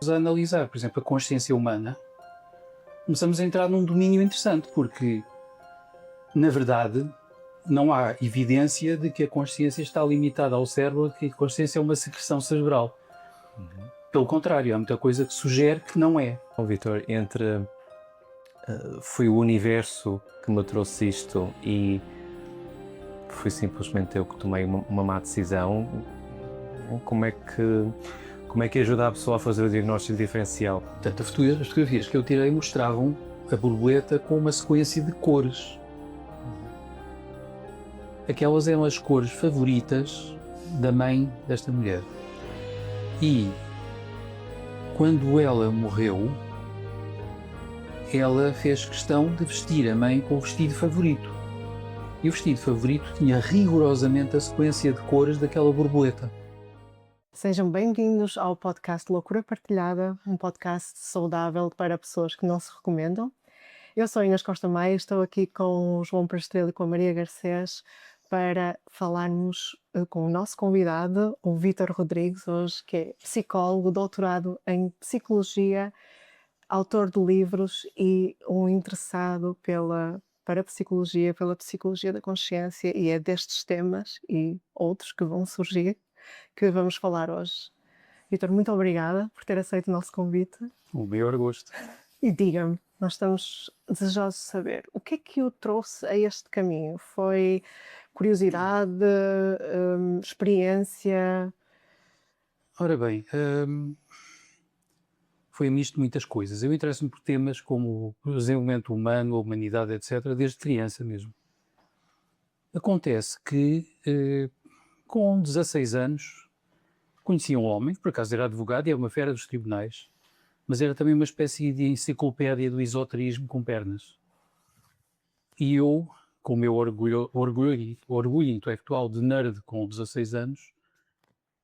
a analisar, por exemplo, a consciência humana, começamos a entrar num domínio interessante, porque, na verdade, não há evidência de que a consciência está limitada ao cérebro, que a consciência é uma secreção cerebral. Pelo contrário, há muita coisa que sugere que não é. Vítor, foi o universo que me trouxe isto e fui simplesmente eu que tomei uma má decisão. Como é que ajuda a pessoa a fazer o diagnóstico diferencial? Portanto, as fotografias que eu tirei mostravam a borboleta com uma sequência de cores. Aquelas eram as cores favoritas da mãe desta mulher. E quando ela morreu, ela fez questão de vestir a mãe com o vestido favorito. E o vestido favorito tinha rigorosamente a sequência de cores daquela borboleta. Sejam bem-vindos ao podcast Loucura Partilhada, um podcast saudável para pessoas que não se recomendam. Eu sou Inês Costa Maia e estou aqui com o João Prestrelo e com a Maria Garcês para falarmos com o nosso convidado, o Vítor Rodrigues, hoje, que é psicólogo, doutorado em Psicologia, autor de livros e um interessado pela Psicologia da consciência, e é destes temas e outros que vão surgir que vamos falar hoje. Vítor, muito obrigada por ter aceito o nosso convite. O maior gosto. E diga-me, nós estamos desejosos de saber, o que é que o trouxe a este caminho? Foi curiosidade, experiência? Ora bem, foi um misto de muitas coisas. Eu interesso-me por temas como o desenvolvimento humano, a humanidade, etc., desde criança mesmo. Acontece que, com 16 anos, conheci um homem, por acaso era advogado e é uma fera dos tribunais, mas era também uma espécie de enciclopédia do esoterismo com pernas. E eu, com o meu orgulho intelectual de nerd com 16 anos,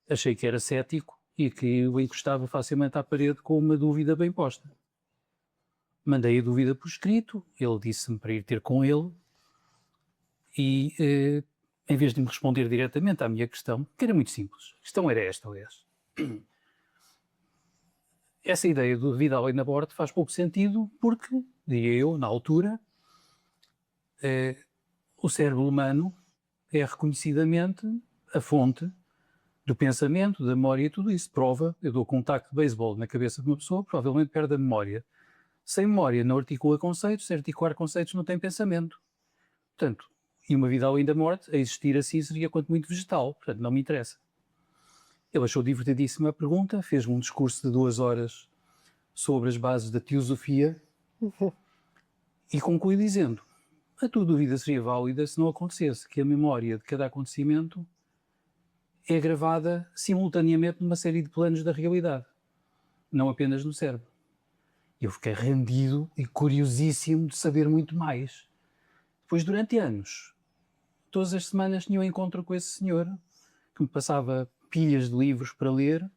achei que era cético e que o encostava facilmente à parede com uma dúvida bem posta. Mandei a dúvida por escrito, ele disse-me para ir ter com ele e, em vez de me responder diretamente à minha questão, que era muito simples, a questão era esta, aliás. Essa ideia de vida além da morte faz pouco sentido porque, diria eu, na altura, o cérebro humano é reconhecidamente a fonte do pensamento, da memória e tudo isso. Prova, eu dou contacto de beisebol na cabeça de uma pessoa, provavelmente perde a memória. Sem memória não articula conceitos, sem articular conceitos não tem pensamento. Portanto, e uma vida além da morte, a existir assim seria quanto muito vegetal, portanto não me interessa. Ele achou divertidíssima a pergunta, fez-me um discurso de 2 horas sobre as bases da teosofia e conclui dizendo: a tua dúvida seria válida se não acontecesse que a memória de cada acontecimento é gravada simultaneamente numa série de planos da realidade, não apenas no cérebro. Eu fiquei rendido e curiosíssimo de saber muito mais. Depois, durante anos, todas as semanas tinha um encontro com esse senhor que me passava pilhas de livros para ler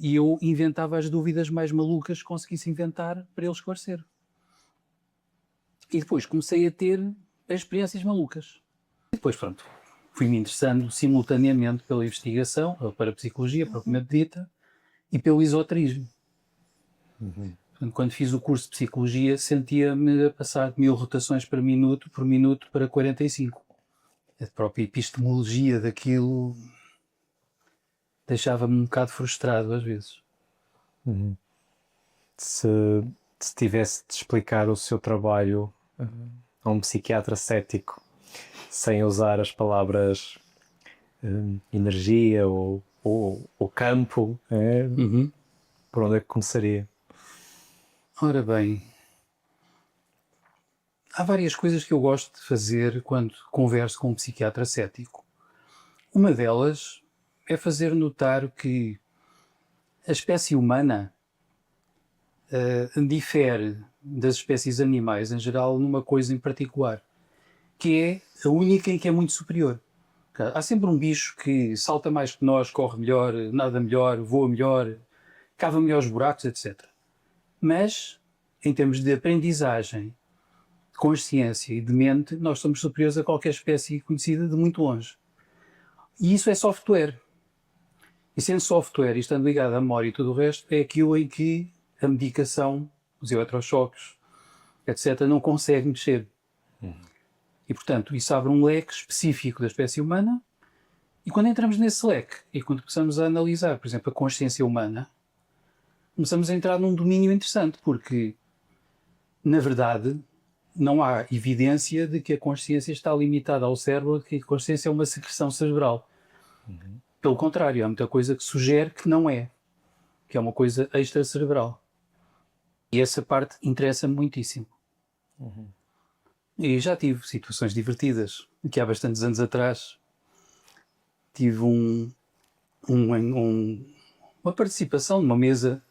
e eu inventava as dúvidas mais malucas que conseguisse inventar para ele esclarecer. E depois comecei a ter experiências malucas. E depois, pronto, fui-me interessando simultaneamente pela investigação, para a psicologia, propriamente dita, e pelo esoterismo. Portanto, quando fiz o curso de psicologia, sentia-me a passar de 1000 rotações por minuto para 45. A própria epistemologia daquilo deixava-me um bocado frustrado às vezes. Se tivesse de explicar o seu trabalho a um psiquiatra cético, sem usar as palavras energia ou campo, por onde é que começaria? Ora bem, há várias coisas que eu gosto de fazer quando converso com um psiquiatra cético. Uma delas é fazer notar que a espécie humana difere das espécies animais em geral numa coisa em particular, que é a única em que é muito superior. Há sempre um bicho que salta mais que nós, corre melhor, nada melhor, voa melhor, cava melhor os buracos, etc. Mas, em termos de aprendizagem, de consciência e de mente, nós somos superiores a qualquer espécie conhecida de muito longe. E isso é software. E sendo software e estando ligado à memória e tudo o resto, é aquilo em que a medicação, os eletrochoques, etc., não consegue mexer. E, portanto, isso abre um leque específico da espécie humana. E quando entramos nesse leque e quando começamos a analisar, por exemplo, a consciência humana, começamos a entrar num domínio interessante, porque, na verdade, não há evidência de que a consciência está limitada ao cérebro, que a consciência é uma secreção cerebral. Pelo contrário, há muita coisa que sugere que não é, que é uma coisa extracerebral. E essa parte interessa-me muitíssimo. E já tive situações divertidas, que há bastantes anos atrás tive uma participação numa mesa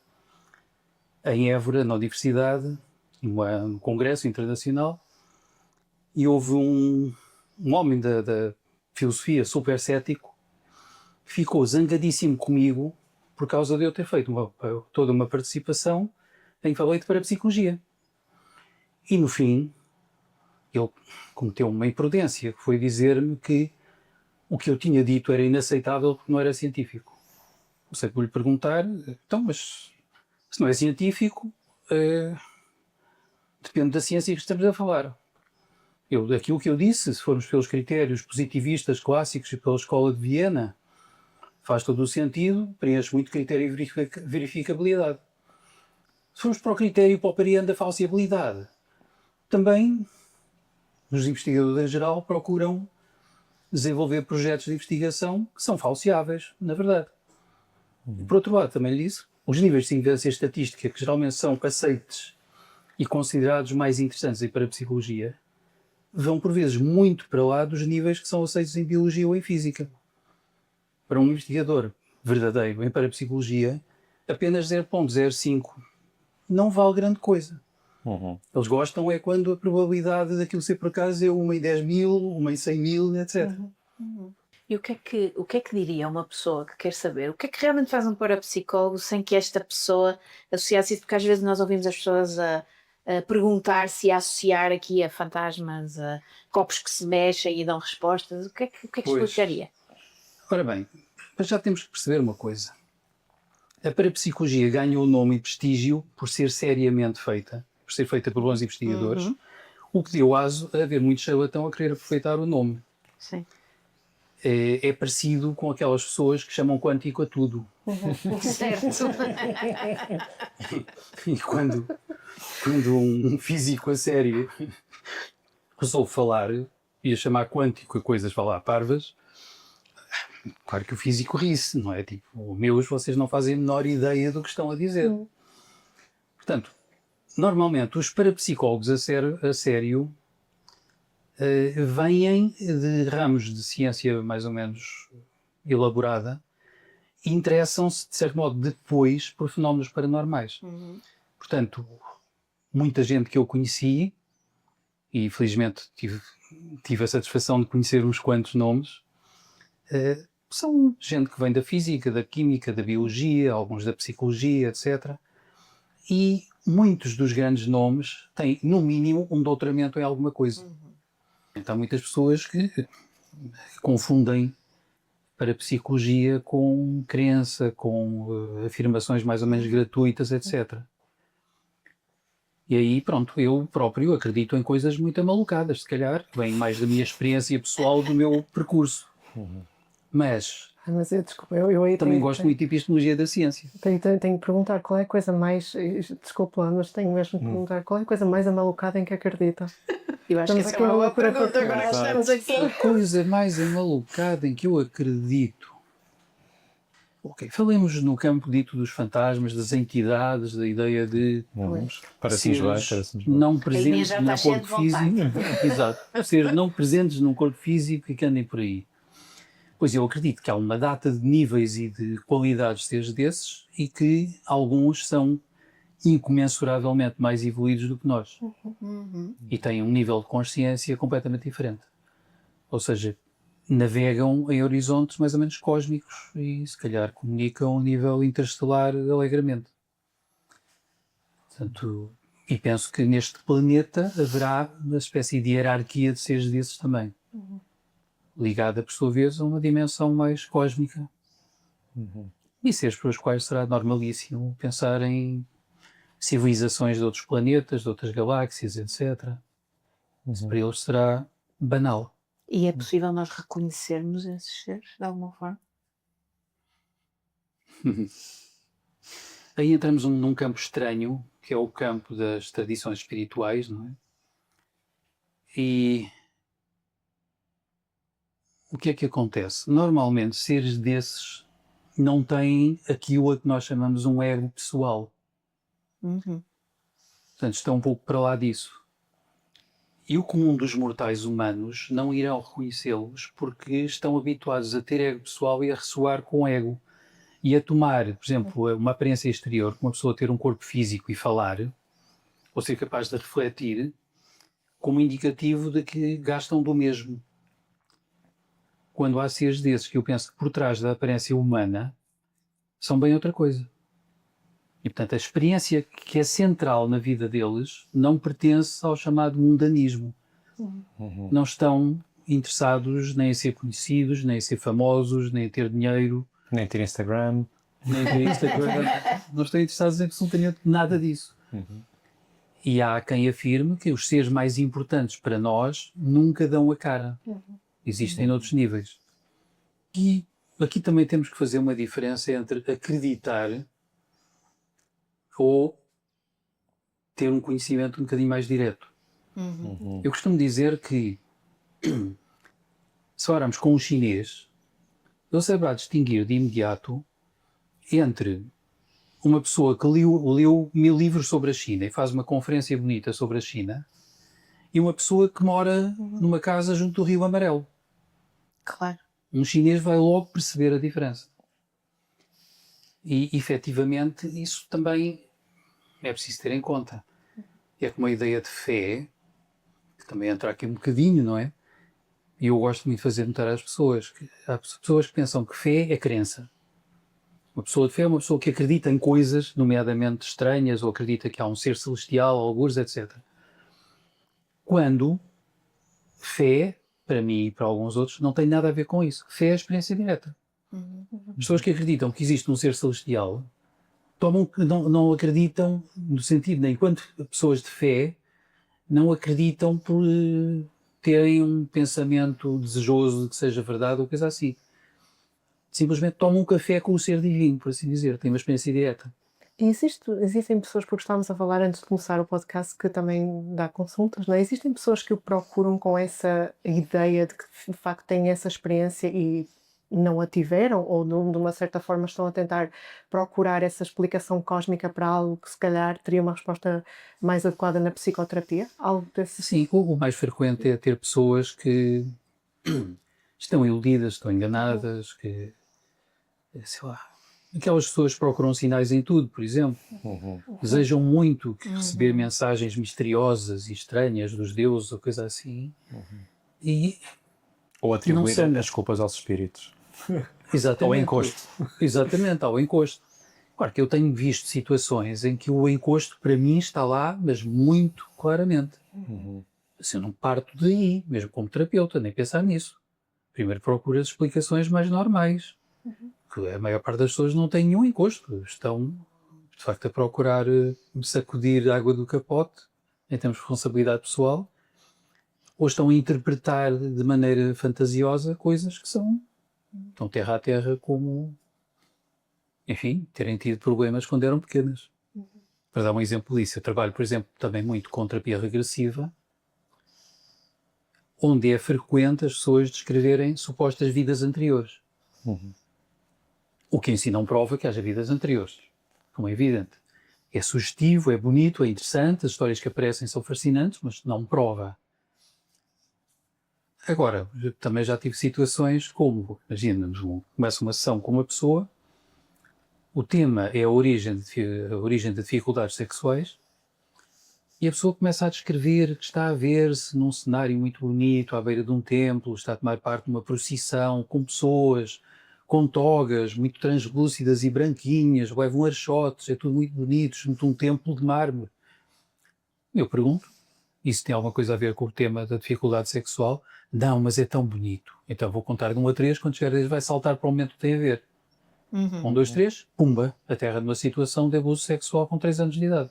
em Évora, na universidade, num congresso internacional, e houve um homem da filosofia super cético que ficou zangadíssimo comigo por causa de eu ter feito toda uma participação em que falei de parapsicologia. E no fim, ele cometeu uma imprudência, que foi dizer-me que o que eu tinha dito era inaceitável porque não era científico. Ou seja, por lhe perguntar, então, mas se não é científico, depende da ciência que estamos a falar. Aquilo que eu disse, se formos pelos critérios positivistas clássicos e pela escola de Viena, faz todo o sentido, preenche muito critério de verificabilidade. Se formos para o critério popperiano da falsibilidade, também os investigadores em geral procuram desenvolver projetos de investigação que são falseáveis, na verdade. Por outro lado, também lhe disse, os níveis de significância estatística, que geralmente são aceites e considerados mais interessantes em parapsicologia, vão por vezes muito para lá dos níveis que são aceitos em biologia ou em física. Para um investigador verdadeiro em parapsicologia, apenas 0,05 não vale grande coisa. Eles gostam é quando a probabilidade daquilo ser por acaso é 1 em 10.000, 1 em 100.000, etc. E o que é que diria uma pessoa que quer saber? O que é que realmente faz um parapsicólogo sem que esta pessoa associasse isso? Porque às vezes nós ouvimos as pessoas a perguntar se a associar aqui a fantasmas, a copos que se mexem e dão respostas. O que é que explicaria? Ora bem, mas já temos que perceber uma coisa. A parapsicologia ganhou o nome e prestígio por ser seriamente feita, por ser feita por bons investigadores, o que deu aso a haver muito charlatão a querer aproveitar o nome. Sim. É parecido com aquelas pessoas que chamam quântico a tudo. Certo. E quando um físico a sério resolve falar e a chamar quântico a coisas falar parvas, claro que o físico ri-se, não é? Tipo, meus, vocês não fazem a menor ideia do que estão a dizer. Portanto, normalmente os parapsicólogos a sério vêm de ramos de ciência mais ou menos elaborada e interessam-se, de certo modo, depois por fenómenos paranormais. Portanto, muita gente que eu conheci, e felizmente tive a satisfação de conhecer uns quantos nomes, são gente que vem da física, da química, da biologia, alguns da psicologia, etc. E muitos dos grandes nomes têm, no mínimo, um doutoramento em alguma coisa. Então há muitas pessoas que confundem parapsicologia com crença, com afirmações mais ou menos gratuitas, etc. E aí, pronto, eu próprio acredito em coisas muito amalucadas, se calhar, vem mais da minha experiência pessoal, do meu percurso. Mas Desculpa, eu aí também gosto muito de epistemologia da ciência. tenho que perguntar qual é a coisa mais, desculpa lá, mas tenho mesmo que perguntar qual é a coisa mais amalucada em que acredita? Eu acho que essa é uma boa pergunta. Agora estamos aqui. A coisa mais amalucada em que eu acredito. Ok, falemos no campo dito dos fantasmas, das entidades, da ideia de Parece-nos bem, seres parece-nos bem. não presentes já num está cheia de corpo físico. Exato. Seres não presentes num corpo físico e que andem por aí. Pois eu acredito que há uma data de níveis e de qualidades de seres desses e que alguns são incomensuravelmente mais evoluídos do que nós. E têm um nível de consciência completamente diferente. Ou seja, navegam em horizontes mais ou menos cósmicos e se calhar comunicam a nível interestelar alegremente. Portanto, e penso que neste planeta haverá uma espécie de hierarquia de seres desses também. Ligada, por sua vez, a uma dimensão mais cósmica. E seres para os quais será normalíssimo pensar em civilizações de outros planetas, de outras galáxias, etc. Isso para eles será banal. E é possível nós reconhecermos esses seres de alguma forma? Aí entramos num campo estranho, que é o campo das tradições espirituais, não é? E o que é que acontece? Normalmente, seres desses não têm aquilo a que nós chamamos um ego pessoal. Uhum. Portanto, estão um pouco para lá disso. E o comum dos mortais humanos não irão reconhecê-los porque estão habituados a ter ego pessoal e a ressoar com ego. E a tomar, por exemplo, uma aparência exterior, como uma pessoa ter um corpo físico e falar, ou ser capaz de refletir, como indicativo de que gastam do mesmo. Quando há seres desses que eu penso que por trás da aparência humana são bem outra coisa. E, portanto, a experiência que é central na vida deles não pertence ao chamado mundanismo. Não estão interessados nem em ser conhecidos, nem em ser famosos, nem em ter dinheiro, Nem ter Instagram. nem ter Instagram. Não estão interessados em absolutamente nada disso. E há quem afirme que os seres mais importantes para nós nunca dão a cara. Existem noutros níveis. E aqui também temos que fazer uma diferença entre acreditar ou ter um conhecimento um bocadinho mais direto. Eu costumo dizer que se falarmos com um chinês, ele saberá distinguir de imediato entre uma pessoa que leu 1000 livros sobre a China e faz uma conferência bonita sobre a China e uma pessoa que mora numa casa junto do Rio Amarelo. Claro. Um chinês vai logo perceber a diferença. E, efetivamente, isso também é preciso ter em conta. É como a ideia de fé, que também entra aqui um bocadinho, não é? E eu gosto muito de fazer notar às pessoas que há pessoas que pensam que fé é crença. Uma pessoa de fé é uma pessoa que acredita em coisas, nomeadamente estranhas, ou acredita que há um ser celestial, algures, etc. Quando fé, para mim e para alguns outros, não tem nada a ver com isso. Fé é a experiência direta. Pessoas que acreditam que existe um ser celestial não acreditam no sentido, nem enquanto pessoas de fé, não acreditam por terem um pensamento desejoso de que seja verdade ou coisa assim. Simplesmente tomam um café com o ser divino, por assim dizer, têm uma experiência direta. E existem pessoas, porque estávamos a falar antes de começar o podcast, que também dá consultas, não é? Existem pessoas que o procuram com essa ideia de que de facto têm essa experiência e não a tiveram, ou de uma certa forma estão a tentar procurar essa explicação cósmica para algo que se calhar teria uma resposta mais adequada na psicoterapia? Algo desse. Sim, o mais frequente é ter pessoas que estão iludidas, estão enganadas, que, sei lá, aquelas pessoas que procuram sinais em tudo, por exemplo. Desejam muito receber mensagens misteriosas e estranhas dos deuses ou coisa assim. E Ou atribuir Não são. as culpas aos espíritos. exatamente, Ao encosto. Exatamente, ao encosto. Claro que eu tenho visto situações em que o encosto para mim está lá, mas muito claramente. Se eu não parto daí, mesmo como terapeuta, nem pensar nisso. Primeiro procuro as explicações mais normais. Que a maior parte das pessoas não tem nenhum encosto. Estão, de facto, a procurar sacudir a água do capote, em termos de responsabilidade pessoal, ou estão a interpretar de maneira fantasiosa coisas que estão terra a terra, como, enfim, terem tido problemas quando eram pequenas. Para dar um exemplo disso, eu trabalho, por exemplo, também muito com terapia regressiva, onde é frequente as pessoas descreverem supostas vidas anteriores. O que em si não prova que haja vidas anteriores, como é evidente. É sugestivo, é bonito, é interessante, as histórias que aparecem são fascinantes, mas não prova. Agora, eu também já tive situações como, imagina, começa uma sessão com uma pessoa, o tema é a origem de dificuldades sexuais, e a pessoa começa a descrever que está a ver-se num cenário muito bonito, à beira de um templo, está a tomar parte de uma procissão com pessoas, com togas muito translúcidas e branquinhas, levam archotes, é tudo muito bonito, junto a um templo de mármore. Eu pergunto, isso tem alguma coisa a ver com o tema da dificuldade sexual? Não, mas é tão bonito. Então vou contar de 1 a 3, quando chegar a 10 vai saltar para o momento que tem a ver. 1, 2, 3, pumba, aterra numa situação de abuso sexual com 3 anos de idade.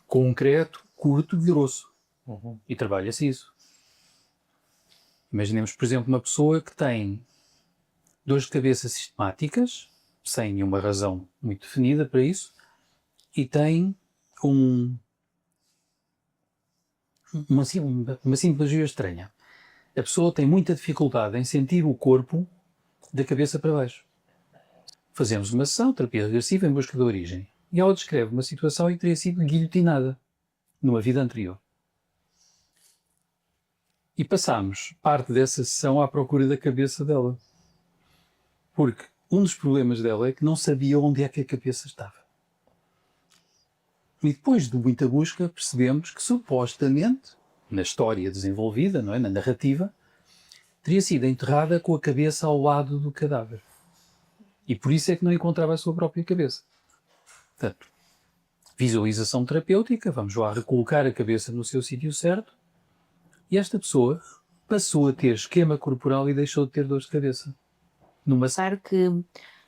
Concreto, curto e grosso. E trabalha-se isso. Imaginemos, por exemplo, uma pessoa que tem dores de cabeça sistemáticas, sem nenhuma razão muito definida para isso, e tem uma simbologia estranha. A pessoa tem muita dificuldade em sentir o corpo da cabeça para baixo. Fazemos uma sessão, terapia regressiva em busca da origem. E ela descreve uma situação em que teria sido guilhotinada numa vida anterior. E passámos parte dessa sessão à procura da cabeça dela. Porque um dos problemas dela é que não sabia onde é que a cabeça estava. E depois de muita busca percebemos que supostamente, na história desenvolvida, não é? Na narrativa, teria sido enterrada com a cabeça ao lado do cadáver. E por isso é que não encontrava a sua própria cabeça. Portanto, visualização terapêutica, vamos lá recolocar a cabeça no seu sítio certo, e esta pessoa passou a ter esquema corporal e deixou de ter dor de cabeça. Claro que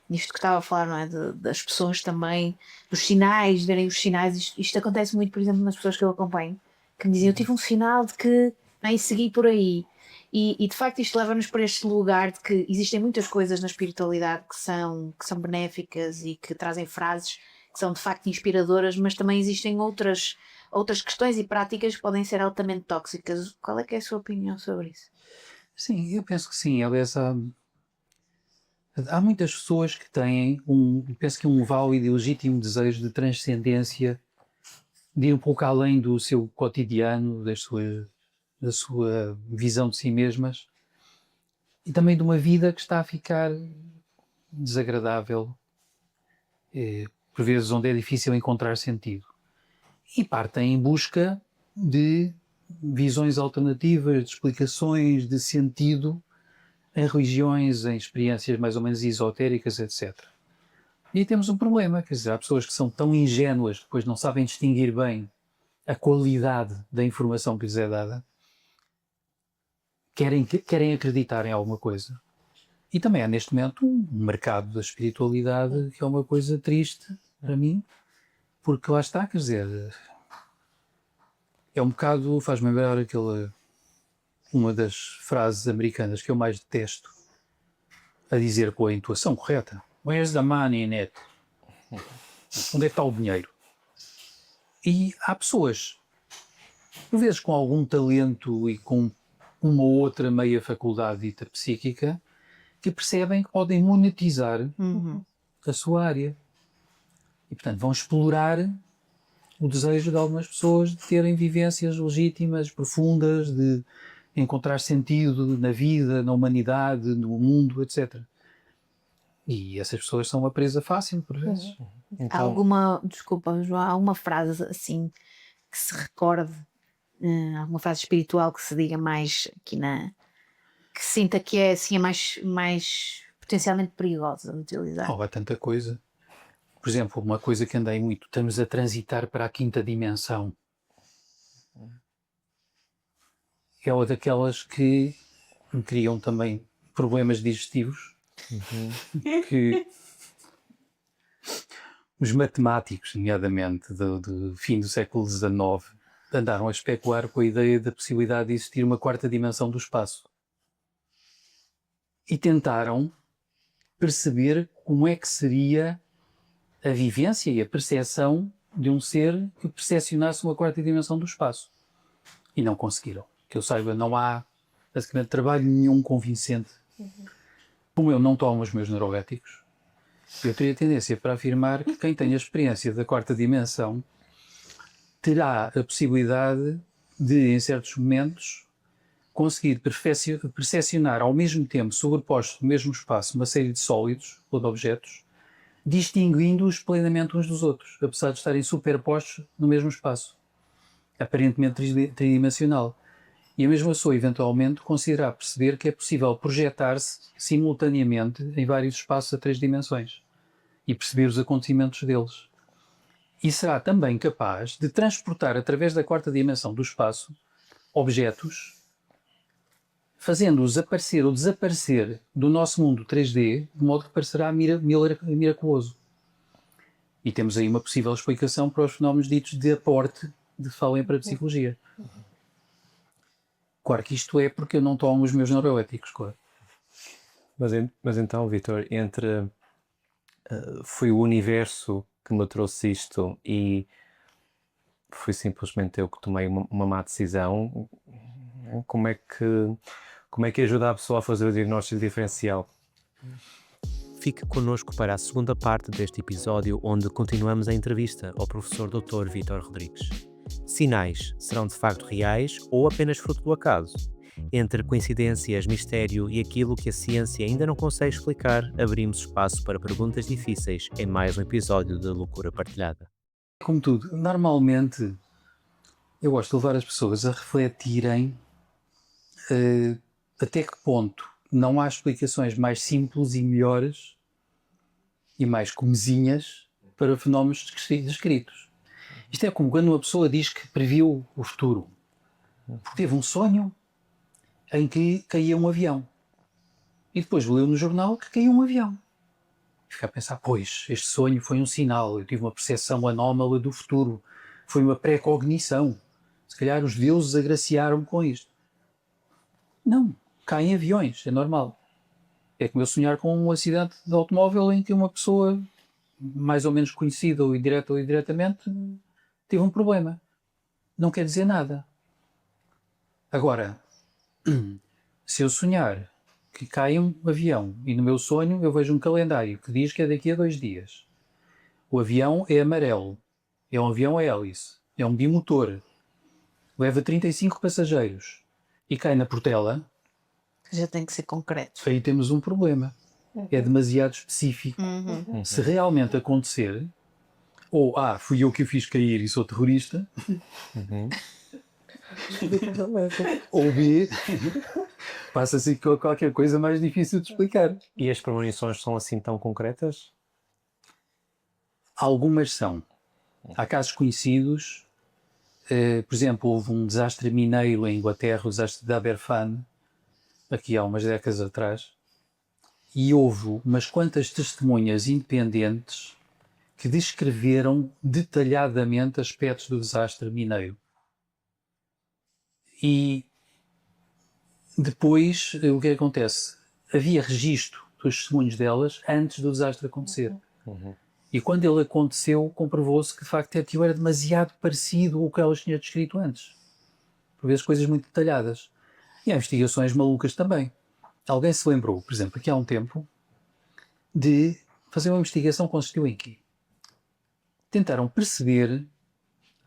nisto que estava a falar, não é? Das pessoas também, dos sinais, verem os sinais, isto acontece muito, por exemplo, nas pessoas que eu acompanho, que me dizem, eu tive um sinal de que nem segui por aí. E de facto isto leva-nos para este lugar de que existem muitas coisas na espiritualidade que são benéficas e que trazem frases que são de facto inspiradoras, mas também existem outras questões e práticas que podem ser altamente tóxicas. Qual é que é a sua opinião sobre isso? Sim, eu penso que sim. Aliás, há muitas pessoas que têm penso que um válido e legítimo desejo de transcendência, de ir um pouco além do seu cotidiano, da sua visão de si mesmas, e também de uma vida que está a ficar desagradável, por vezes onde é difícil encontrar sentido. E partem em busca de visões alternativas, de explicações, de sentido em religiões, em experiências mais ou menos esotéricas, etc. E aí temos um problema, quer dizer, há pessoas que são tão ingênuas que depois não sabem distinguir bem a qualidade da informação que lhes é dada, querem acreditar em alguma coisa. E também há neste momento um mercado da espiritualidade que é uma coisa triste para mim, porque lá está, quer dizer, é um bocado, faz-me lembrar uma das frases americanas que eu mais detesto, a dizer com a intuação correta: Where's the money in it? Onde é que está o dinheiro? E há pessoas, por vezes com algum talento e com uma ou outra meia faculdade dita psíquica, que percebem que podem monetizar a sua área. E, portanto, vão explorar o desejo de algumas pessoas de terem vivências legítimas, profundas, de encontrar sentido na vida, na humanidade, no mundo, etc. E essas pessoas são uma presa fácil, por vezes. Há desculpa, João, há uma frase assim que se recorde, alguma frase espiritual que se diga mais aqui que sinta que é assim mais potencialmente perigosa de utilizar? Há tanta coisa. Por exemplo, uma coisa que andei muito, estamos a transitar para a 5ª dimensão. É uma daquelas que me criam também problemas digestivos, que os matemáticos, nomeadamente do fim do século XIX, andaram a especular com a ideia da possibilidade de existir uma 4ª dimensão do espaço. E tentaram perceber como é que seria a vivência e a percepção de um ser que percepcionasse uma 4ª dimensão do espaço. E não conseguiram. Que eu saiba, não há basicamente trabalho nenhum convincente. Como eu não tomo os meus neuroléticos, eu teria tendência para afirmar que quem tem a experiência da 4ª dimensão terá a possibilidade de, em certos momentos, conseguir percepcionar ao mesmo tempo, sobrepostos no mesmo espaço, uma série de sólidos ou de objetos, distinguindo-os plenamente uns dos outros, apesar de estarem superpostos no mesmo espaço, aparentemente tridimensional. E a mesma pessoa, eventualmente, considerar perceber que é possível projetar-se simultaneamente em vários espaços a 3 dimensões e perceber os acontecimentos deles. E será também capaz de transportar, através da 4ª dimensão do espaço, objetos fazendo-os aparecer ou desaparecer do nosso mundo 3D, de modo que parecerá miraculoso. E temos aí uma possível explicação para os fenómenos ditos de aporte de fala em parapsicologia. Claro que isto é porque eu não tomo os meus neuroléticos, claro. Mas então, Vítor, foi o universo que me trouxe isto e fui simplesmente eu que tomei uma má decisão? Como é que ajuda a pessoa a fazer o diagnóstico diferencial? Fique connosco para a segunda parte deste episódio, onde continuamos a entrevista ao professor Dr. Vítor Rodrigues. Sinais serão de facto reais ou apenas fruto do acaso? Entre coincidências, mistério e aquilo que a ciência ainda não consegue explicar, abrimos espaço para perguntas difíceis em mais um episódio de Loucura Partilhada. Como tudo, normalmente eu gosto de levar as pessoas a refletirem até que ponto não há explicações mais simples e melhores e mais comezinhas para fenómenos descritos. Isto é como quando uma pessoa diz que previu o futuro, porque teve um sonho em que caía um avião e depois leu no jornal que caiu um avião. E fica a pensar, pois, este sonho foi um sinal, eu tive uma percepção anómala do futuro, foi uma pré-cognição, se calhar os deuses agraciaram-me com isto. Não, caem aviões, é normal. É como eu sonhar com um acidente de automóvel em que uma pessoa mais ou menos conhecida, ou indireta ou indiretamente, teve um problema. Não quer dizer nada. Agora, se eu sonhar que cai um avião e no meu sonho eu vejo um calendário que diz que é daqui a 2 dias. O avião é amarelo, é um avião a hélice, é um bimotor, leva 35 passageiros e cai na Portela, Já tem que ser concreto. aí temos um problema. É demasiado específico. Se realmente acontecer, ou fui eu que o fiz cair e sou terrorista, ou B, passa-se qualquer coisa mais difícil de explicar. E as premonições são assim tão concretas? Algumas são. Há casos conhecidos, por exemplo, houve um desastre mineiro em Inglaterra, o desastre de Aberfan, aqui há umas décadas atrás, e houve umas quantas testemunhas independentes que descreveram detalhadamente aspectos do desastre mineiro. E depois, o que acontece? Havia registro dos testemunhos delas antes do desastre acontecer. E quando ele aconteceu, comprovou-se que de facto aquilo era demasiado parecido ao que elas tinham descrito antes. Por vezes coisas muito detalhadas. E há investigações malucas também. Alguém se lembrou, por exemplo, aqui há um tempo, de fazer uma investigação que consistiu em quê? Tentaram perceber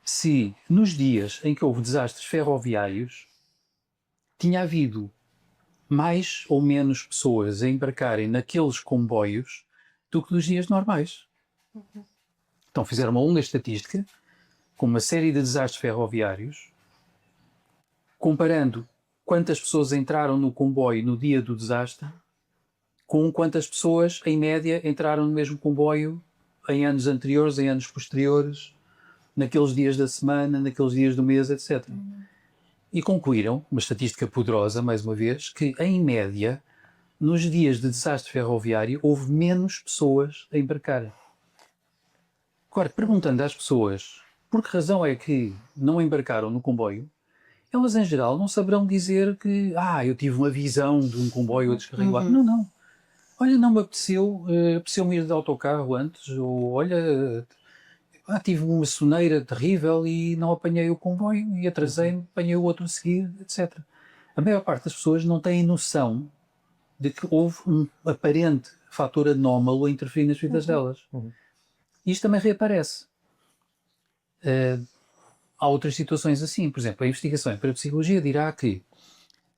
se nos dias em que houve desastres ferroviários tinha havido mais ou menos pessoas a embarcarem naqueles comboios do que nos dias normais. Então fizeram uma longa estatística com uma série de desastres ferroviários, comparando quantas pessoas entraram no comboio no dia do desastre com quantas pessoas, em média, entraram no mesmo comboio em anos anteriores, em anos posteriores, naqueles dias da semana, naqueles dias do mês, etc. E concluíram, uma estatística poderosa, mais uma vez, que, em média, nos dias de desastre ferroviário, houve menos pessoas a embarcarem. Agora, perguntando às pessoas por que razão é que não embarcaram no comboio, elas, em geral, não saberão dizer que eu tive uma visão de um comboio a descarrilar. Não. Olha, não me apeteceu-me ir de autocarro antes, ou olha, tive uma soneira terrível e não apanhei o comboio e atrasei-me, apanhei o outro a seguir, etc. A maior parte das pessoas não tem noção de que houve um aparente fator anómalo a interferir nas vidas delas. E isto também reaparece. Há outras situações assim. Por exemplo, a investigação em parapsicologia dirá que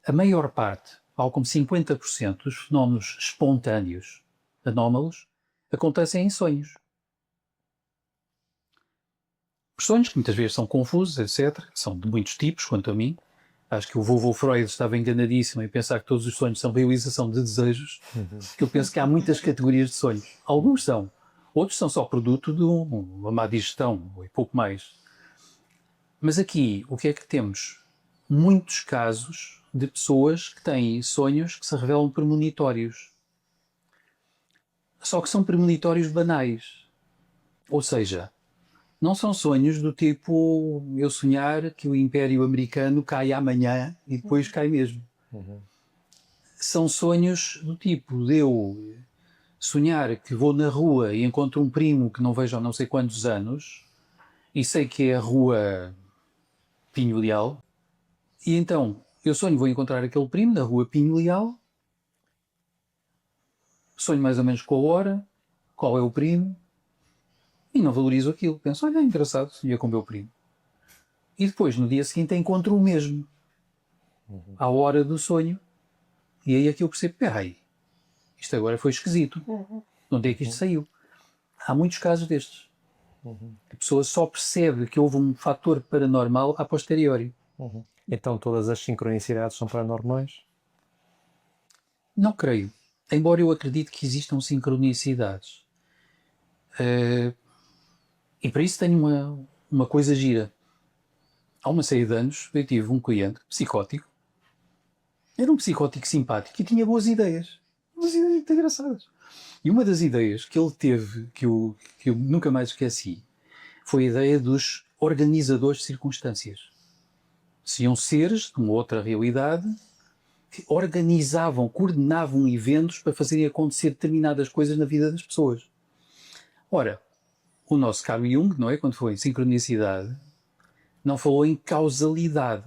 a maior parte, algo como 50% dos fenómenos espontâneos anómalos acontecem em sonhos. Os sonhos, que muitas vezes são confusos, etc., são de muitos tipos, quanto a mim. Acho que o vovô Freud estava enganadíssimo em pensar que todos os sonhos são realização de desejos, porque eu penso que há muitas categorias de sonhos. Alguns são, outros são só produto de uma má digestão, e pouco mais. Mas aqui, o que é que temos? Muitos casos de pessoas que têm sonhos que se revelam premonitórios. Só que são premonitórios banais. Ou seja, não são sonhos do tipo eu sonhar que o Império Americano cai amanhã e depois cai mesmo. São sonhos do tipo de eu sonhar que vou na rua e encontro um primo que não vejo há não sei quantos anos e sei que é a rua Pinho Leal e então eu sonho vou encontrar aquele primo na rua Pinho Leal, sonho mais ou menos com a hora, qual é o primo e não valorizo aquilo. Penso, olha, é engraçado, sonhei com o meu primo. E depois, no dia seguinte, encontro o mesmo à hora do sonho e aí é que eu percebo, peraí, isto agora foi esquisito. De onde é que isto saiu? Há muitos casos destes. A pessoa só percebe que houve um fator paranormal a posteriori. Então todas as sincronicidades são paranormais? Não creio. Embora eu acredite que existam sincronicidades. E para isso tenho uma coisa gira. Há uma série de anos eu tive um cliente psicótico. Era um psicótico simpático e tinha boas ideias. Boas ideias muito engraçadas. E uma das ideias que ele teve, que eu nunca mais esqueci, foi a ideia dos organizadores de circunstâncias. Seriam seres de uma outra realidade que organizavam, coordenavam eventos para fazerem acontecer determinadas coisas na vida das pessoas. Ora, o nosso Carl Jung, não é? Quando falou em sincronicidade, não falou em causalidade.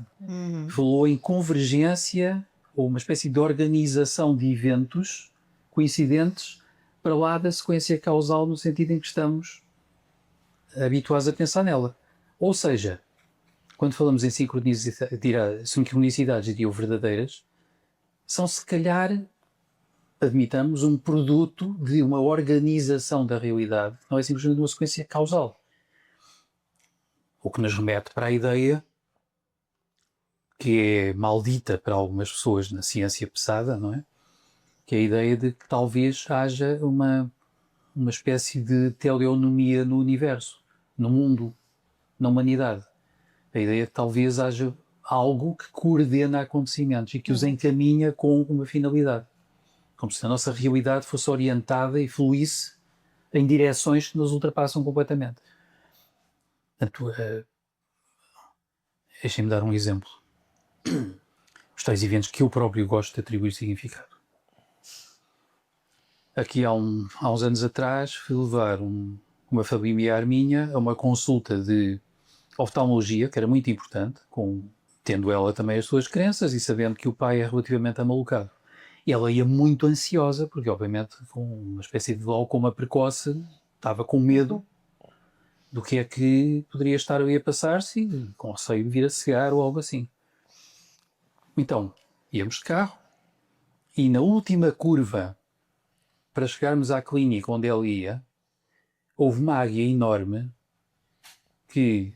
Falou em convergência ou uma espécie de organização de eventos coincidentes para lá da sequência causal no sentido em que estamos habituados a pensar nela. Ou seja, quando falamos em sincronicidades verdadeiras, são se calhar, admitamos, um produto de uma organização da realidade, não é simplesmente uma sequência causal. O que nos remete para a ideia, que é maldita para algumas pessoas na ciência pesada, não é? Que é a ideia de que talvez haja uma espécie de teleonomia no universo, no mundo, na humanidade. A ideia é que talvez haja algo que coordena acontecimentos e que os encaminha com uma finalidade. Como se a nossa realidade fosse orientada e fluísse em direções que nos ultrapassam completamente. Portanto, deixem-me dar um exemplo. Os tais eventos que eu próprio gosto de atribuir significado. Aqui há uns anos atrás fui levar uma familiar minha a uma consulta de oftalmologia, que era muito importante, tendo ela também as suas crenças e sabendo que o pai é relativamente amalucado. E ela ia muito ansiosa, porque obviamente com uma espécie de glaucoma precoce, estava com medo do que é que poderia estar ali a passar-se, com receio de vir a cegar ou algo assim. Então, íamos de carro e na última curva, para chegarmos à clínica onde ela ia, houve uma águia enorme que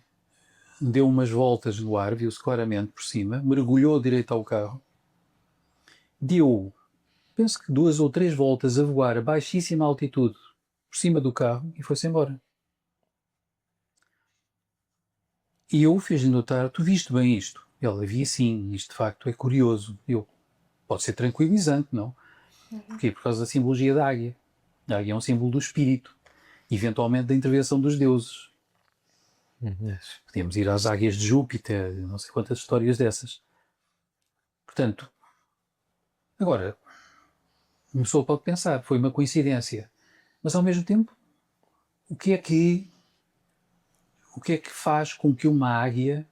deu umas voltas no ar, viu-se claramente por cima, mergulhou direito ao carro, deu, penso que 2 ou 3 voltas a voar a baixíssima altitude por cima do carro e foi-se embora. E eu fiz-lhe notar, tu viste bem isto? Ela, vi sim, isto de facto é curioso. Pode ser tranquilizante, não? Porquê? Por causa da simbologia da águia. A águia é um símbolo do espírito, eventualmente da intervenção dos deuses. Podíamos ir às águias de Júpiter, não sei quantas histórias dessas. Portanto, agora, uma pessoa pode pensar, foi uma coincidência. Mas ao mesmo tempo, o que é que faz com que uma águia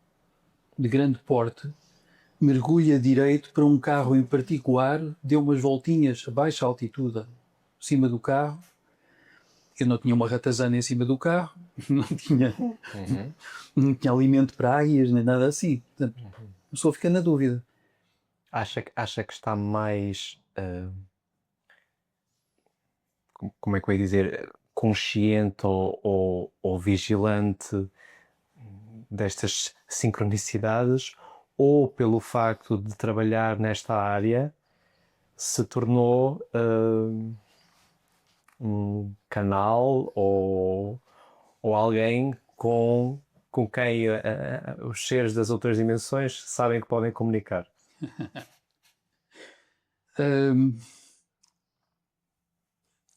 de grande porte mergulhe direito para um carro em particular, deu umas voltinhas a baixa altitude em cima do carro? Eu não tinha uma ratazana em cima do carro, não tinha alimento para águias, nem nada assim. Portanto, a pessoa fica na dúvida. Acha que está mais, como é que eu ia dizer, consciente ou vigilante destas sincronicidades, ou pelo facto de trabalhar nesta área se tornou um canal ou alguém com quem os seres das outras dimensões sabem que podem comunicar? Hum,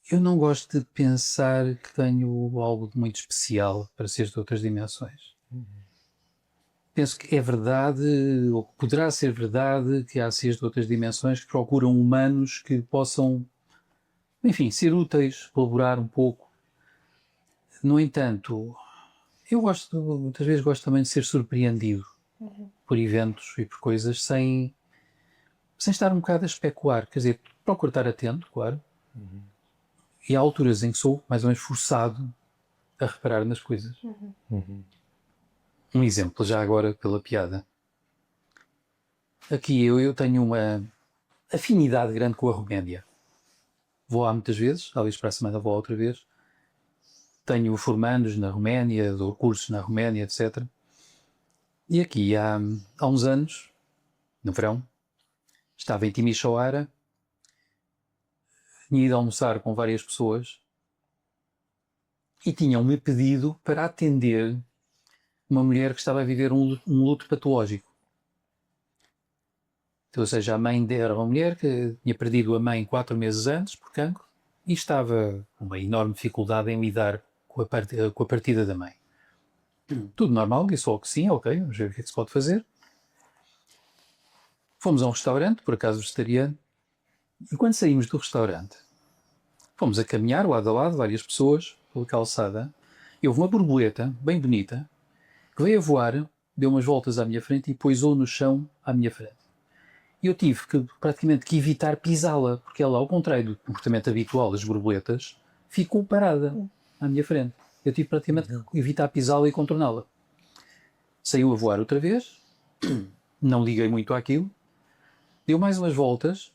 eu não gosto de pensar que tenho algo de muito especial para seres de outras dimensões. Penso que é verdade, ou que poderá ser verdade, que há seres de outras dimensões que procuram humanos que possam, enfim, ser úteis, colaborar um pouco. No entanto, eu gosto, muitas vezes gosto também de ser surpreendido por eventos e por coisas sem estar um bocado a especular. Quer dizer, procuro estar atento, claro. E há alturas em que sou mais ou menos forçado a reparar nas coisas. Um exemplo, já agora pela piada. Aqui eu tenho uma afinidade grande com a Roménia. Vou lá muitas vezes, talvez para a semana vou lá outra vez. Tenho formandos na Roménia, dou cursos na Roménia, etc. E aqui há uns anos, no verão, estava em Timișoara, tinha ido almoçar com várias pessoas e tinham-me pedido para atender uma mulher que estava a viver um luto patológico. Então, ou seja, a mãe era uma mulher que tinha perdido a mãe 4 meses antes por cancro e estava com uma enorme dificuldade em lidar com a partida da mãe. Tudo normal, disse logo que sim, ok, vamos ver o que é que se pode fazer. Fomos a um restaurante, por acaso vegetariano, e quando saímos do restaurante, fomos a caminhar lado a lado, várias pessoas, pela calçada, e houve uma borboleta, bem bonita, que veio a voar, deu umas voltas à minha frente e pousou no chão à minha frente. E eu tive praticamente que evitar pisá-la, porque ela, ao contrário do comportamento habitual das borboletas, ficou parada à minha frente. Eu tive praticamente que evitar pisá-la e contorná-la. Saiu a voar outra vez, não liguei muito àquilo, deu mais umas voltas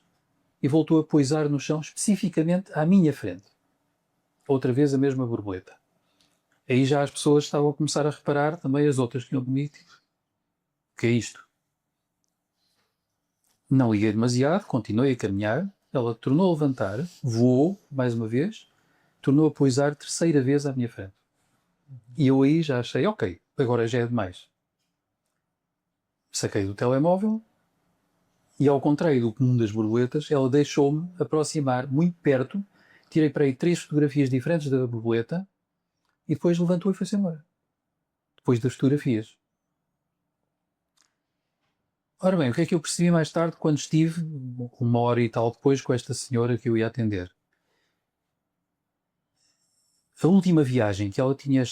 e voltou a pousar no chão especificamente à minha frente. Outra vez a mesma borboleta. Aí já as pessoas estavam a começar a reparar, também as outras que iam comigo, tipo, o que é isto? Não liguei demasiado, continuei a caminhar, ela tornou a levantar, voou mais uma vez, tornou a pousar terceira vez à minha frente. E eu aí já achei, ok, agora já é demais. Saquei do telemóvel e, ao contrário do comum das borboletas, ela deixou-me aproximar muito perto, tirei para aí 3 fotografias diferentes da borboleta e depois levantou e foi-se embora. Depois das fotografias. Ora bem, o que é que eu percebi mais tarde quando estive, 1 hora e tal depois, com esta senhora que eu ia atender? A última viagem que ela tinha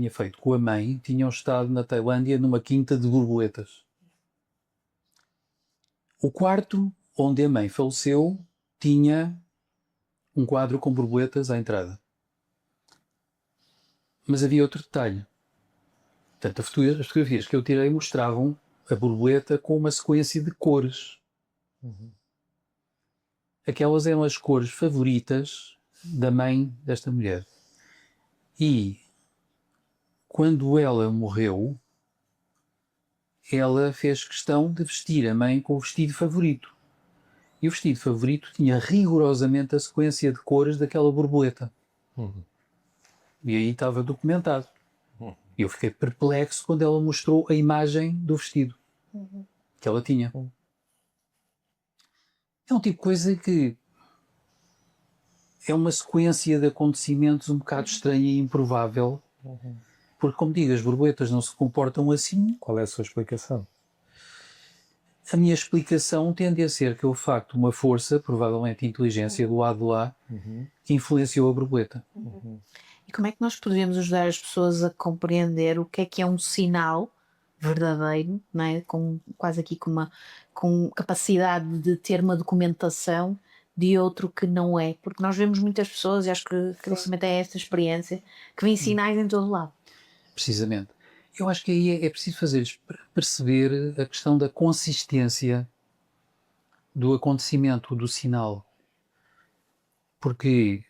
feito com a mãe, tinham estado na Tailândia numa quinta de borboletas. O quarto onde a mãe faleceu tinha um quadro com borboletas à entrada. Mas havia outro detalhe. Portanto, as fotografias que eu tirei mostravam a borboleta com uma sequência de cores. Aquelas eram as cores favoritas da mãe desta mulher. E quando ela morreu, ela fez questão de vestir a mãe com o vestido favorito. E o vestido favorito tinha rigorosamente a sequência de cores daquela borboleta. E aí estava documentado. E eu fiquei perplexo quando ela mostrou a imagem do vestido que ela tinha. É um tipo de coisa que é uma sequência de acontecimentos um bocado estranha e improvável. Porque, como digo, as borboletas não se comportam assim. Qual é a sua explicação? A minha explicação tende a ser que é o facto de uma força, provavelmente inteligência do lado de lá, que influenciou a borboleta. E como é que nós podemos ajudar as pessoas a compreender o que é um sinal verdadeiro, não é? Com, quase aqui com capacidade de ter uma documentação de outro que não é? Porque nós vemos muitas pessoas, e acho que eles também têm esta experiência, que vêm sinais em todo lado. Precisamente. Eu acho que aí é preciso fazer-lhes perceber a questão da consistência do acontecimento, do sinal. Porque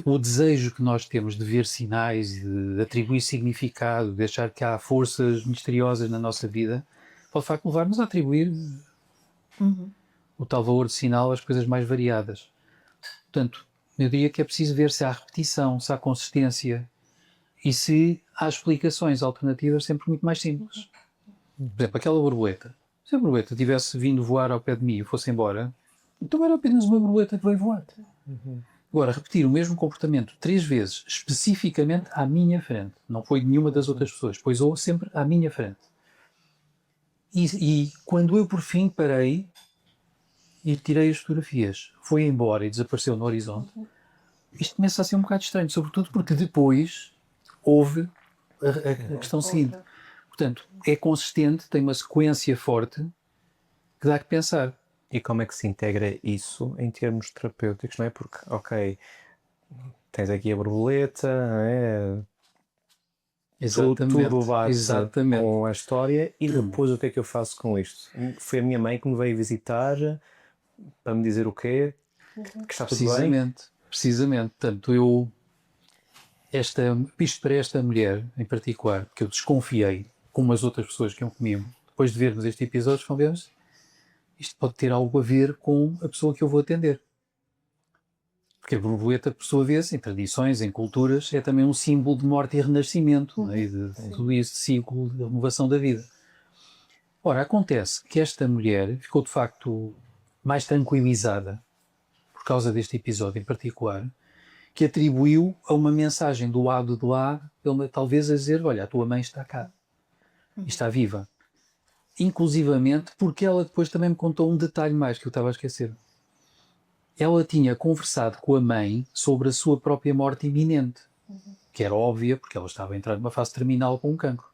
o desejo que nós temos de ver sinais, de atribuir significado, de achar que há forças misteriosas na nossa vida, pode de facto levar-nos a atribuir o tal valor de sinal às coisas mais variadas. Portanto, eu diria que é preciso ver se há repetição, se há consistência. E se há explicações alternativas sempre muito mais simples. Por exemplo, aquela borboleta. Se a borboleta tivesse vindo voar ao pé de mim e fosse embora, então era apenas uma borboleta que veio voar. Agora, repetir o mesmo comportamento 3 vezes, especificamente à minha frente, não foi de nenhuma das outras pessoas, pois-o sempre à minha frente. E quando eu, por fim, parei e tirei as fotografias, foi embora e desapareceu no horizonte, isto começa a ser um bocado estranho, sobretudo porque depois houve a questão seguinte. Portanto, é consistente, tem uma sequência forte que dá que pensar. E como é que se integra isso em termos terapêuticos, não é? Porque, ok, tens aqui a borboleta, tudo bate com a história e depois o que é que eu faço com isto? Foi a minha mãe que me veio visitar para me dizer o quê? Que está tudo bem? Precisamente. Portanto, isto para esta mulher em particular, que eu desconfiei, como as outras pessoas que iam comigo, depois de vermos este episódio, desconfiamos, isto pode ter algo a ver com a pessoa que eu vou atender. Porque a borboleta, por sua vez, em tradições, em culturas, é também um símbolo de morte e renascimento, não é? E de tudo isso, de ciclo, de renovação da vida. Ora, acontece que esta mulher ficou, de facto, mais tranquilizada por causa deste episódio em particular, que atribuiu a uma mensagem do lado de lá, talvez a dizer, olha, a tua mãe está cá, e está viva. Inclusivamente porque ela depois também me contou um detalhe mais que eu estava a esquecer. Ela tinha conversado com a mãe sobre a sua própria morte iminente, que era óbvia porque ela estava a entrar numa fase terminal com um cancro.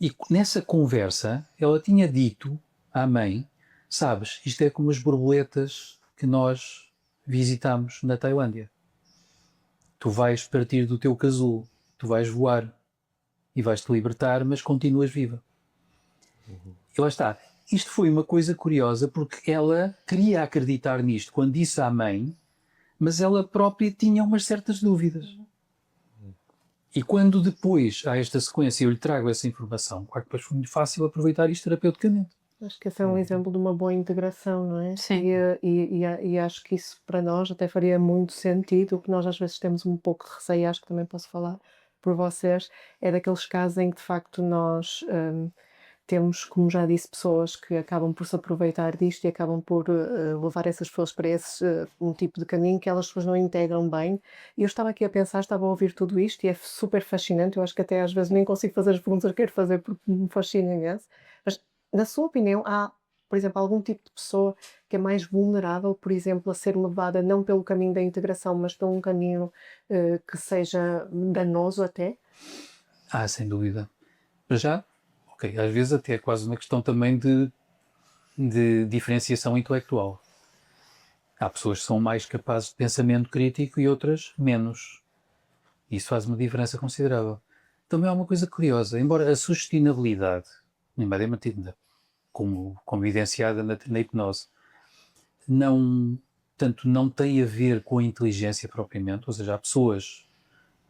E nessa conversa ela tinha dito à mãe, sabes, isto é como as borboletas que nós visitamos na Tailândia. Tu vais partir do teu casulo, tu vais voar e vais-te libertar, mas continuas viva. E lá está. Isto foi uma coisa curiosa porque ela queria acreditar nisto quando disse à mãe, mas ela própria tinha umas certas dúvidas. E quando depois há esta sequência eu lhe trago essa informação, claro que depois foi muito fácil aproveitar isto terapeuticamente. Acho que esse é um exemplo de uma boa integração, não é? Sim. E acho que isso para nós até faria muito sentido. O que nós às vezes temos um pouco de receio, acho que também posso falar por vocês, é daqueles casos em que de facto nós temos, como já disse, pessoas que acabam por se aproveitar disto e acabam por levar essas pessoas para esse um tipo de caminho que elas depois não integram bem. E eu estava aqui a pensar, estava a ouvir tudo isto e é super fascinante. Eu acho que até às vezes nem consigo fazer as perguntas que quero fazer porque me fascina imenso. Mas, na sua opinião, há, por exemplo, algum tipo de pessoa que é mais vulnerável, por exemplo, a ser levada não pelo caminho da integração, mas por um caminho que seja danoso até? Sem dúvida. Para já, ok, às vezes até é quase uma questão também de diferenciação intelectual. Há pessoas que são mais capazes de pensamento crítico e outras menos. Isso faz uma diferença considerável. Também há uma coisa curiosa, embora a sugestionabilidade, como evidenciada na hipnose, não tem a ver com a inteligência propriamente, ou seja, há pessoas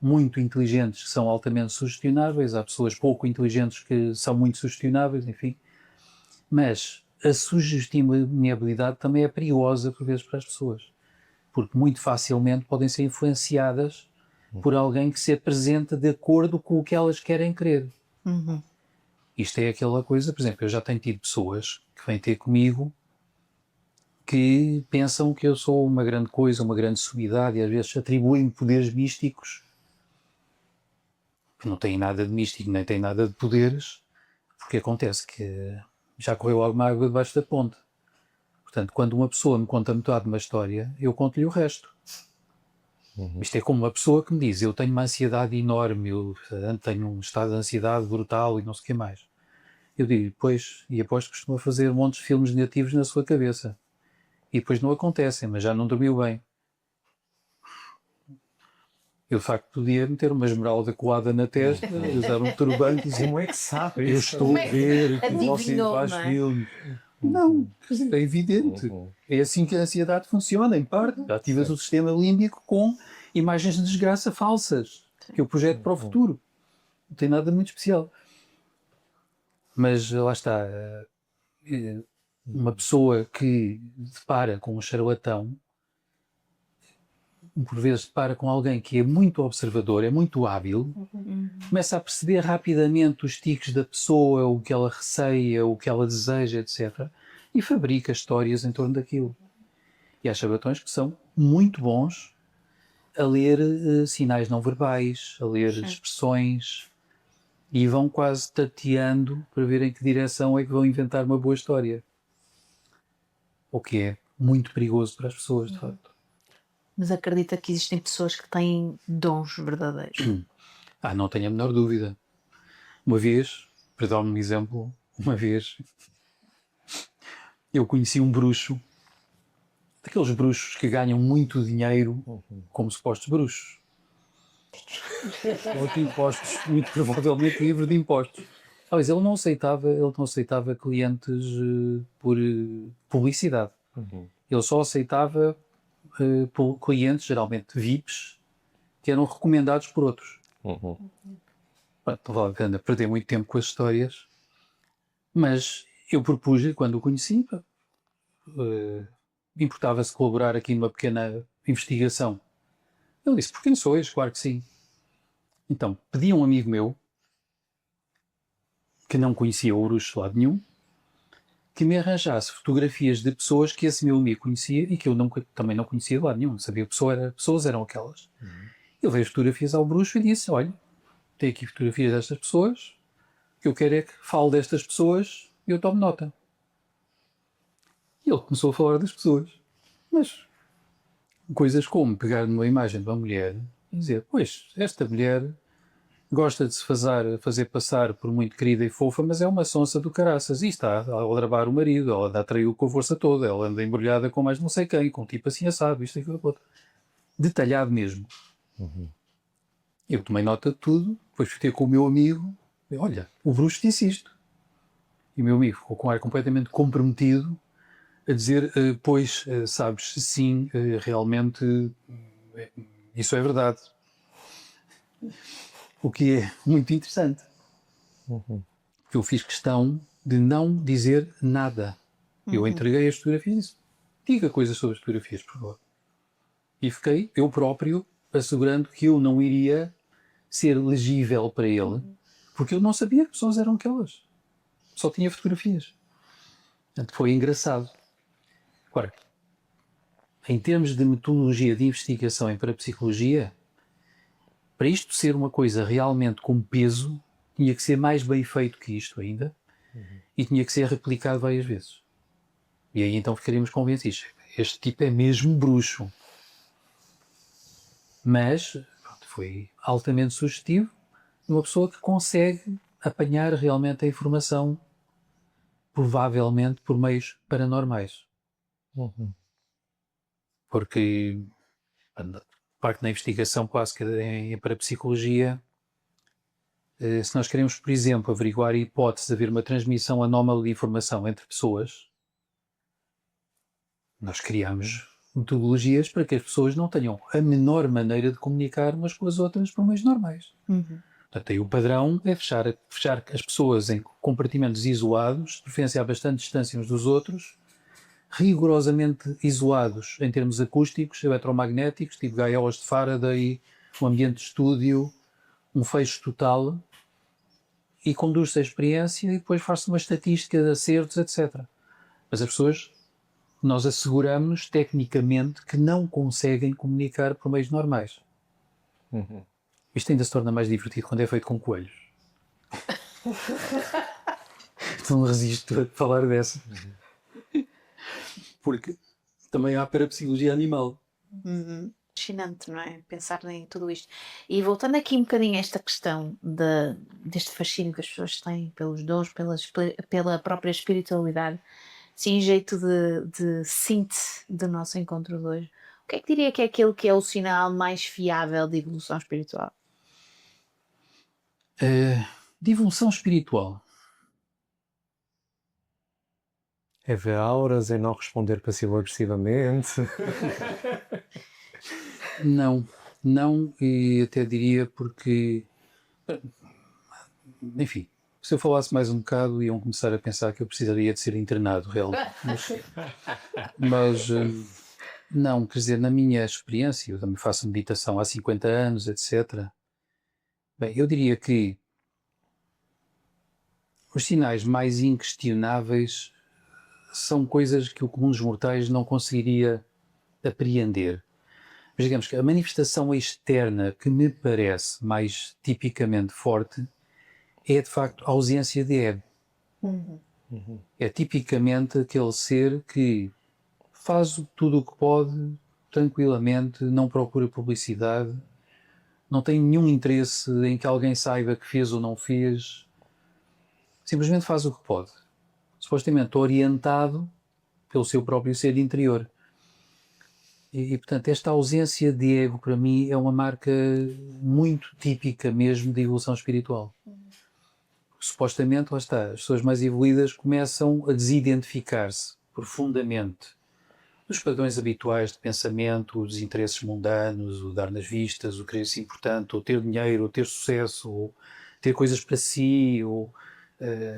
muito inteligentes que são altamente sugestionáveis, há pessoas pouco inteligentes que são muito sugestionáveis, enfim. Mas a sugestibilidade também é perigosa por vezes para as pessoas, porque muito facilmente podem ser influenciadas por alguém que se apresenta de acordo com o que elas querem crer. Isto é aquela coisa, por exemplo, eu já tenho tido pessoas que vêm ter comigo que pensam que eu sou uma grande coisa, uma grande sumidade, e às vezes atribuem-me poderes místicos que não têm nada de místico, nem têm nada de poderes, porque acontece que já correu alguma água debaixo da ponte. Portanto, quando uma pessoa me conta metade de uma história, eu conto-lhe o resto. Isto é como uma pessoa que me diz, eu tenho uma ansiedade enorme, eu tenho um estado de ansiedade brutal e não sei o que mais. Eu digo, pois, e aposto que costuma fazer montes de filmes negativos na sua cabeça. E depois não acontecem, mas já não dormiu bem. Eu, de facto, podia meter uma esmeralda colada na testa, usar um turbante e dizer, Como é que sabe? eu estou a ver que você adivinhou, faz não é? filmes. Não, quer dizer, é evidente. É assim que a ansiedade funciona, em parte. Ativas o sistema límbico com imagens de desgraça falsas, que eu projeto para o futuro. Não tem nada muito especial. Mas lá está, uma pessoa que depara com um charlatão por vezes depara com alguém que é muito observador, é muito hábil, começa a perceber rapidamente os tiques da pessoa, o que ela receia, o que ela deseja, etc. E fabrica histórias em torno daquilo. E há charlatões que são muito bons a ler sinais não verbais, a ler expressões, e vão quase tateando para ver em que direção é que vão inventar uma boa história. O que é muito perigoso para as pessoas, de facto. Mas acredita que existem pessoas que têm dons verdadeiros? Não tenho a menor dúvida. Uma vez, para dar um exemplo, uma vez eu conheci um bruxo, daqueles bruxos que ganham muito dinheiro como supostos bruxos. Ou de impostos, muito provavelmente livre de impostos. Talvez ele não aceitava clientes por publicidade. Ele só aceitava clientes, geralmente VIPs, que eram recomendados por outros. Não vale a pena perder muito tempo com as histórias, mas eu propus-lhe, quando o conheci, importava-se colaborar aqui numa pequena investigação. Ele disse, por quem sois? Claro que sim. Então, pedi a um amigo meu, que não conhecia o bruxo de lado nenhum, que me arranjasse fotografias de pessoas que esse meu amigo conhecia e que eu também não conhecia de lado nenhum, não sabia que pessoas eram aquelas. Ele veio as fotografias ao bruxo e disse, olha, tem aqui fotografias destas pessoas, o que eu quero é que fale destas pessoas e eu tomo nota. E ele começou a falar das pessoas. Mas coisas como pegar numa imagem de uma mulher e dizer, pois, esta mulher gosta de se fazer passar por muito querida e fofa, mas é uma sonsa do caraças. E está a aldrabar o marido, ela anda a traí-lo com a força toda, ela anda embrulhada com mais não sei quem, com um tipo assim assado, isto e aquilo outro. Detalhado mesmo. Eu tomei nota de tudo, depois fui ter com o meu amigo, e, olha, o bruxo disse isto. E o meu amigo ficou com um ar completamente comprometido, a dizer, pois, sabes, sim, realmente, isso é verdade. O que é muito interessante. Porque eu fiz questão de não dizer nada. Eu entreguei as fotografias e disse, diga coisas sobre as fotografias, por favor. E fiquei, eu próprio, assegurando que eu não iria ser legível para ele, porque eu não sabia que pessoas eram aquelas. Só tinha fotografias. Portanto, foi engraçado. Agora, em termos de metodologia de investigação em parapsicologia, para isto ser uma coisa realmente com peso, tinha que ser mais bem feito que isto ainda, e tinha que ser replicado várias vezes. E aí então ficaríamos convencidos. Este tipo é mesmo bruxo. Mas pronto, foi altamente sugestivo de uma pessoa que consegue apanhar realmente a informação, provavelmente por meios paranormais. Porque parte da investigação quase que em parapsicologia, se nós queremos, por exemplo, averiguar a hipótese de haver uma transmissão anómala de informação entre pessoas, nós criamos metodologias para que as pessoas não tenham a menor maneira de comunicar umas com as outras por meios normais. Portanto, aí o padrão é fechar as pessoas em compartimentos isolados, de preferência a bastante distância uns dos outros, rigorosamente isolados em termos acústicos, eletromagnéticos, tipo gaiolas de Faraday, um ambiente de estúdio, um fecho total, e conduz-se a experiência e depois faz-se uma estatística de acertos, etc. Mas as pessoas, nós asseguramos tecnicamente que não conseguem comunicar por meios normais. Isto ainda se torna mais divertido quando é feito com coelhos. Então não resisto a falar dessa. Porque também há parapsicologia animal. Fascinante, não é? Pensar em tudo isto. E voltando aqui um bocadinho a esta questão deste fascínio que as pessoas têm pelos dons, pela própria espiritualidade, sim, jeito de síntese do nosso encontro de hoje, o que é que diria que é aquilo que é o sinal mais fiável de evolução espiritual? De evolução espiritual. É ver auras, é não responder passivo-agressivamente. Não, e até diria porque, enfim, se eu falasse mais um bocado iam começar a pensar que eu precisaria de ser internado realmente. Mas Não, quer dizer, na minha experiência, eu também faço meditação há 50 anos, etc. Bem, eu diria que os sinais mais inquestionáveis são coisas que o comum dos mortais não conseguiria apreender. Mas digamos que a manifestação externa que me parece mais tipicamente forte é de facto a ausência de ego. É tipicamente aquele ser que faz tudo o que pode tranquilamente, não procura publicidade, não tem nenhum interesse em que alguém saiba que fez ou não fez, simplesmente faz o que pode, supostamente orientado pelo seu próprio ser interior. Portanto, esta ausência de ego, para mim, é uma marca muito típica mesmo de evolução espiritual. Supostamente, lá está, as pessoas mais evoluídas começam a desidentificar-se profundamente dos padrões habituais de pensamento, dos interesses mundanos, o dar nas vistas, o querer ser importante, ou ter dinheiro, ou ter sucesso, ou ter coisas para si, ou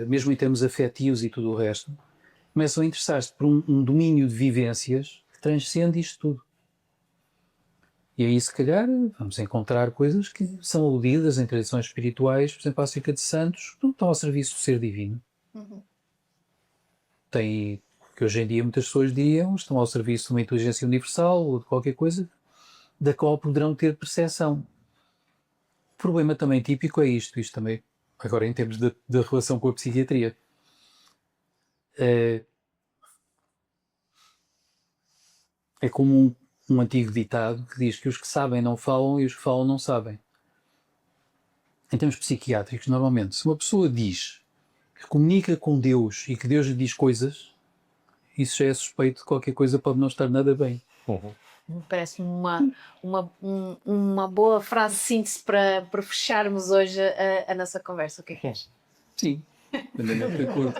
mesmo em termos afetivos e tudo o resto, começam a interessar-se por um domínio de vivências que transcende isto tudo. E aí, se calhar, vamos encontrar coisas que são aludidas em tradições espirituais, por exemplo, acerca de santos, que estão ao serviço do ser divino. Tem, que hoje em dia muitas pessoas diriam, estão ao serviço de uma inteligência universal ou de qualquer coisa, da qual poderão ter percepção. O problema também típico é isto também, agora em termos da relação com a psiquiatria. É como um antigo ditado que diz que os que sabem não falam e os que falam não sabem. Em termos psiquiátricos, normalmente, se uma pessoa diz que comunica com Deus e que Deus lhe diz coisas, isso já é suspeito de qualquer coisa, pode não estar nada bem. Parece-me uma boa frase de síntese para fecharmos hoje a nossa conversa. O que é que és? Sim, plenamente de acordo.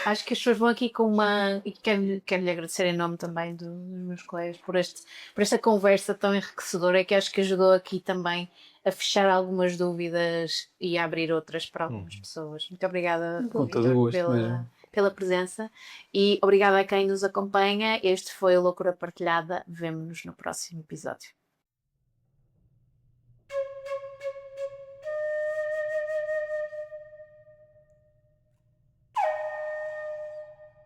Acho que as pessoas vão aqui com uma... E quero-lhe agradecer em nome também dos meus colegas por esta conversa tão enriquecedora, que acho que ajudou aqui também a fechar algumas dúvidas e a abrir outras para algumas pessoas. Muito obrigada, Com todo Vítor, o gosto mesmo. pela presença e obrigada a quem nos acompanha. Este foi o Loucura Partilhada. Vemo-nos no próximo episódio.